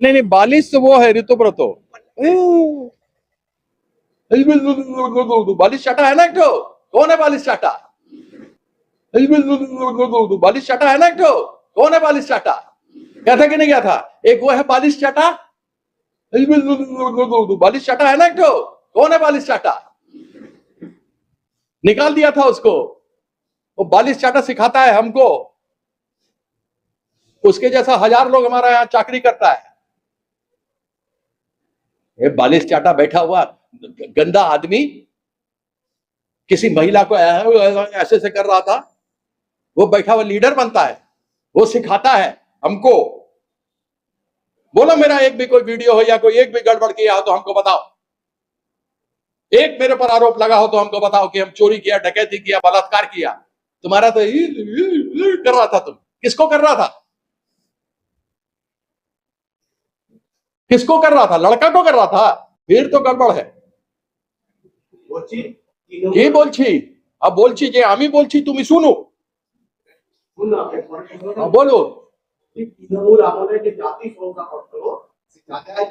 नहीं नहीं, बालिश तो वो है ऋतुव्रतो। बालिश चाटा है ना एक ठो। कौन है बालिश चाटा? बालिश चाटा है ना एक ठो। कौन है बालिश चाटा? क्या था कि नहीं क्या था? एक वो है बालिश चाटा। बालिश चाटा है ना एक ठो। कौन है बालिश चाटा? निकाल दिया था उसको। वो बालिश चाटा सिखाता है हमको। उसके जैसा 1000 लोग हमारा यहाँ चाकरी करता है। ये बालिश चाटा बैठा हुआ गंदा आदमी किसी महिला को ऐसे से कर रहा था। वो बैठा हुआ लीडर बनता है, वो सिखाता है हमको। बोलो मेरा एक भी कोई वीडियो हो या कोई एक भी गड़बड़ किया हो तो हमको बताओ। एक मेरे पर आरोप लगा हो तो हमको बताओ कि हम चोरी किया, डकैती किया, बलात्कार किया। तुम्हारा तो कर रहा था। तुम किसको कर रहा था? किसको कर रहा था? लड़का को कर रहा था। फिर तो गड़बड़ है। কি বলছি? বলছি যে আমি বলছি তুমি শুনো। বলো। তৃণমূল আমলে যে জাতি সংখ্যা করতো, সেই জায়গায়